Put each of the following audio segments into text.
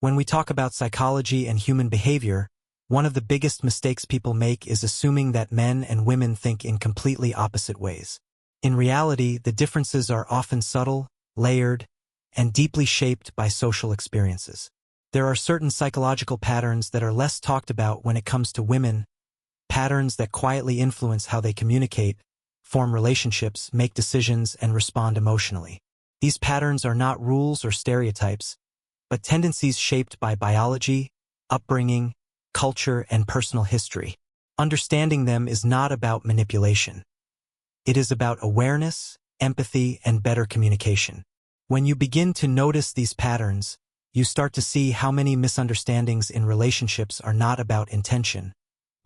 When we talk about psychology and human behavior, one of the biggest mistakes people make is assuming that men and women think in completely opposite ways. In reality, the differences are often subtle, layered, and deeply shaped by social experiences. There are certain psychological patterns that are less talked about when it comes to women, patterns that quietly influence how they communicate, form relationships, make decisions, and respond emotionally. These patterns are not rules or stereotypes, but tendencies shaped by biology, upbringing, culture, and personal history. Understanding them is not about manipulation. It is about awareness, empathy, and better communication. When you begin to notice these patterns, you start to see how many misunderstandings in relationships are not about intention,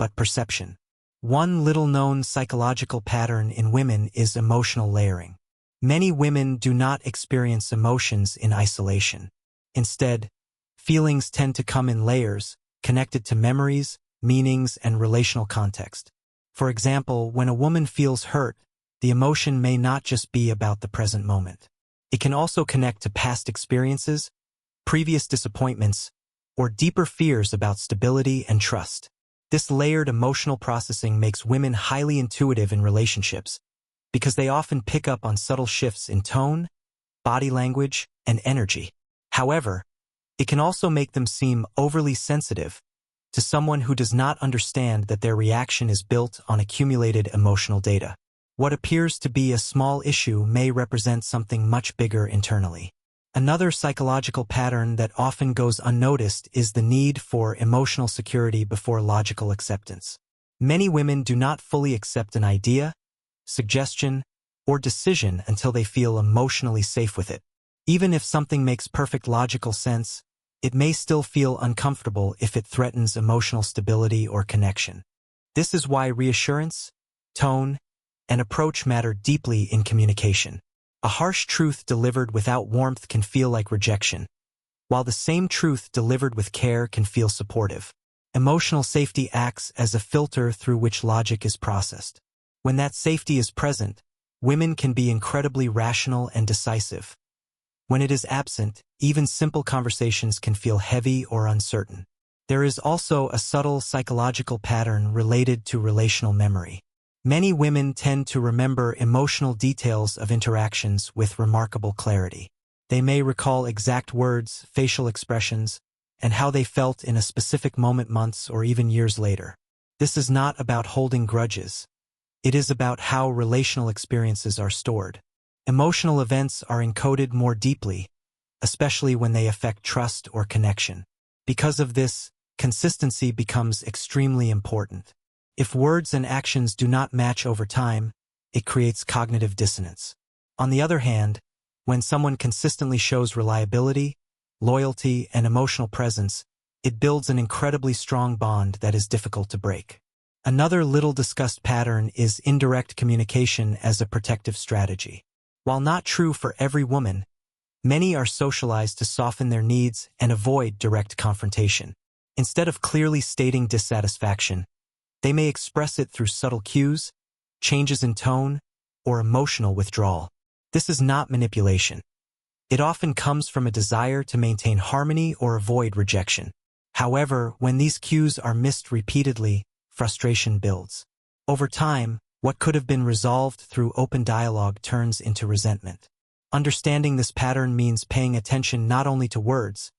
but perception. One little-known psychological pattern in women is emotional layering. Many women do not experience emotions in isolation. Instead, feelings tend to come in layers, connected to memories, meanings, and relational context. For example, when a woman feels hurt, the emotion may not just be about the present moment. It can also connect to past experiences, previous disappointments, or deeper fears about stability and trust. This layered emotional processing makes women highly intuitive in relationships because they often pick up on subtle shifts in tone, body language, and energy. However, it can also make them seem overly sensitive to someone who does not understand that their reaction is built on accumulated emotional data. What appears to be a small issue may represent something much bigger internally. Another psychological pattern that often goes unnoticed is the need for emotional security before logical acceptance. Many women do not fully accept an idea, suggestion, or decision until they feel emotionally safe with it. Even if something makes perfect logical sense, it may still feel uncomfortable if it threatens emotional stability or connection. This is why reassurance, tone, and approach matter deeply in communication. A harsh truth delivered without warmth can feel like rejection, while the same truth delivered with care can feel supportive. Emotional safety acts as a filter through which logic is processed. When that safety is present, women can be incredibly rational and decisive. When it is absent, even simple conversations can feel heavy or uncertain. There is also a subtle psychological pattern related to relational memory. Many women tend to remember emotional details of interactions with remarkable clarity. They may recall exact words, facial expressions, and how they felt in a specific moment months or even years later. This is not about holding grudges. It is about how relational experiences are stored. Emotional events are encoded more deeply, especially when they affect trust or connection. Because of this, consistency becomes extremely important. If words and actions do not match over time, it creates cognitive dissonance. On the other hand, when someone consistently shows reliability, loyalty, and emotional presence, it builds an incredibly strong bond that is difficult to break. Another little discussed pattern is indirect communication as a protective strategy. While not true for every woman, many are socialized to soften their needs and avoid direct confrontation. Instead of clearly stating dissatisfaction, they may express it through subtle cues, changes in tone, or emotional withdrawal. This is not manipulation. It often comes from a desire to maintain harmony or avoid rejection. However, when these cues are missed repeatedly, frustration builds. Over time, what could have been resolved through open dialogue turns into resentment. Understanding this pattern means paying attention not only to words,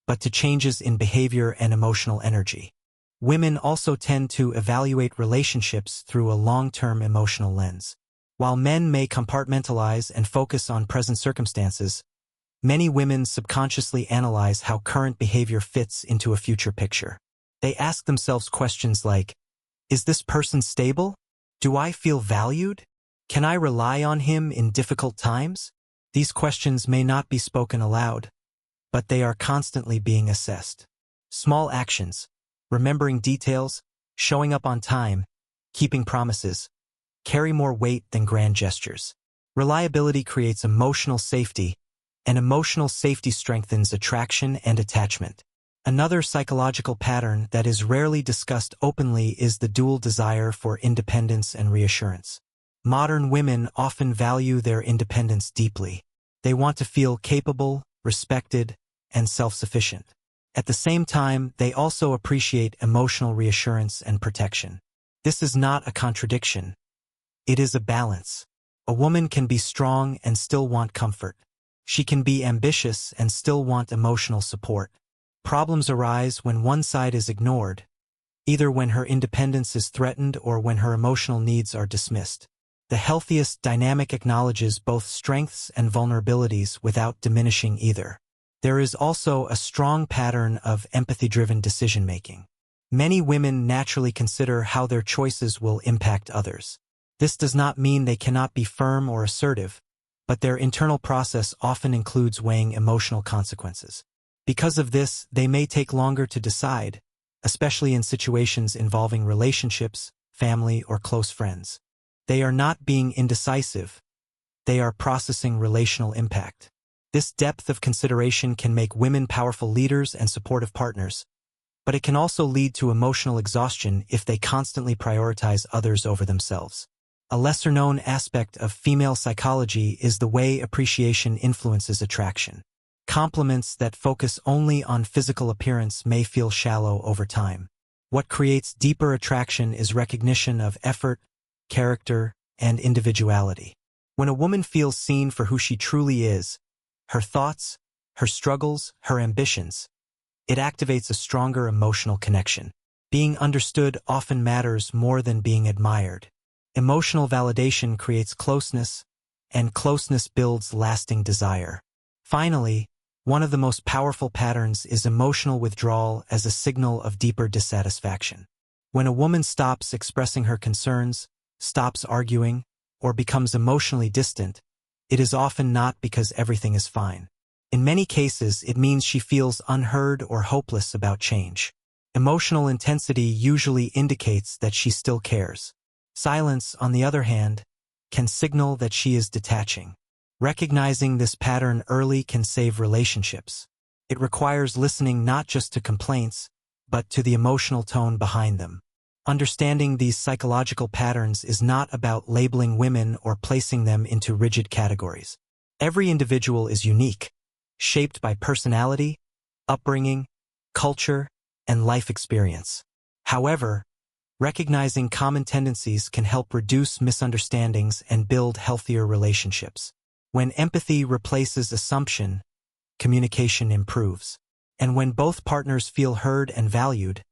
but to changes in behavior and emotional energy. Women also tend to evaluate relationships through a long-term emotional lens. While men may compartmentalize and focus on present circumstances, many women subconsciously analyze how current behavior fits into a future picture. They ask themselves questions like, is this person stable? Do I feel valued? Can I rely on him in difficult times? These questions may not be spoken aloud, but they are constantly being assessed. Small actions, remembering details, showing up on time, keeping promises, carry more weight than grand gestures. Reliability creates emotional safety, and emotional safety strengthens attraction and attachment. Another psychological pattern that is rarely discussed openly is the dual desire for independence and reassurance. Modern women often value their independence deeply. They want to feel capable, respected, and self-sufficient. At the same time, they also appreciate emotional reassurance and protection. This is not a contradiction. It is a balance. A woman can be strong and still want comfort. She can be ambitious and still want emotional support. Problems arise when one side is ignored, either when her independence is threatened or when her emotional needs are dismissed. The healthiest dynamic acknowledges both strengths and vulnerabilities without diminishing either. There is also a strong pattern of empathy-driven decision-making. Many women naturally consider how their choices will impact others. This does not mean they cannot be firm or assertive, but their internal process often includes weighing emotional consequences. Because of this, they may take longer to decide, especially in situations involving relationships, family, or close friends. They are not being indecisive. They are processing relational impact. This depth of consideration can make women powerful leaders and supportive partners, but it can also lead to emotional exhaustion if they constantly prioritize others over themselves. A lesser-known aspect of female psychology is the way appreciation influences attraction. Compliments that focus only on physical appearance may feel shallow over time. What creates deeper attraction is recognition of effort, character, and individuality. When a woman feels seen for who she truly is, her thoughts, her struggles, her ambitions, it activates a stronger emotional connection. Being understood often matters more than being admired. Emotional validation creates closeness, and closeness builds lasting desire. Finally, one of the most powerful patterns is emotional withdrawal as a signal of deeper dissatisfaction. When a woman stops expressing her concerns, stops arguing, or becomes emotionally distant, it is often not because everything is fine. In many cases, it means she feels unheard or hopeless about change. Emotional intensity usually indicates that she still cares. Silence, on the other hand, can signal that she is detaching. Recognizing this pattern early can save relationships. It requires listening not just to complaints, but to the emotional tone behind them. Understanding these psychological patterns is not about labeling women or placing them into rigid categories. Every individual is unique, shaped by personality, upbringing, culture, and life experience. However, recognizing common tendencies can help reduce misunderstandings and build healthier relationships. When empathy replaces assumption, communication improves. And when both partners feel heard and valued,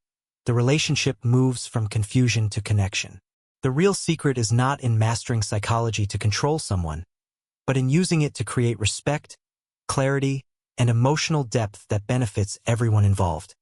the relationship moves from confusion to connection. The real secret is not in mastering psychology to control someone, but in using it to create respect, clarity, and emotional depth that benefits everyone involved.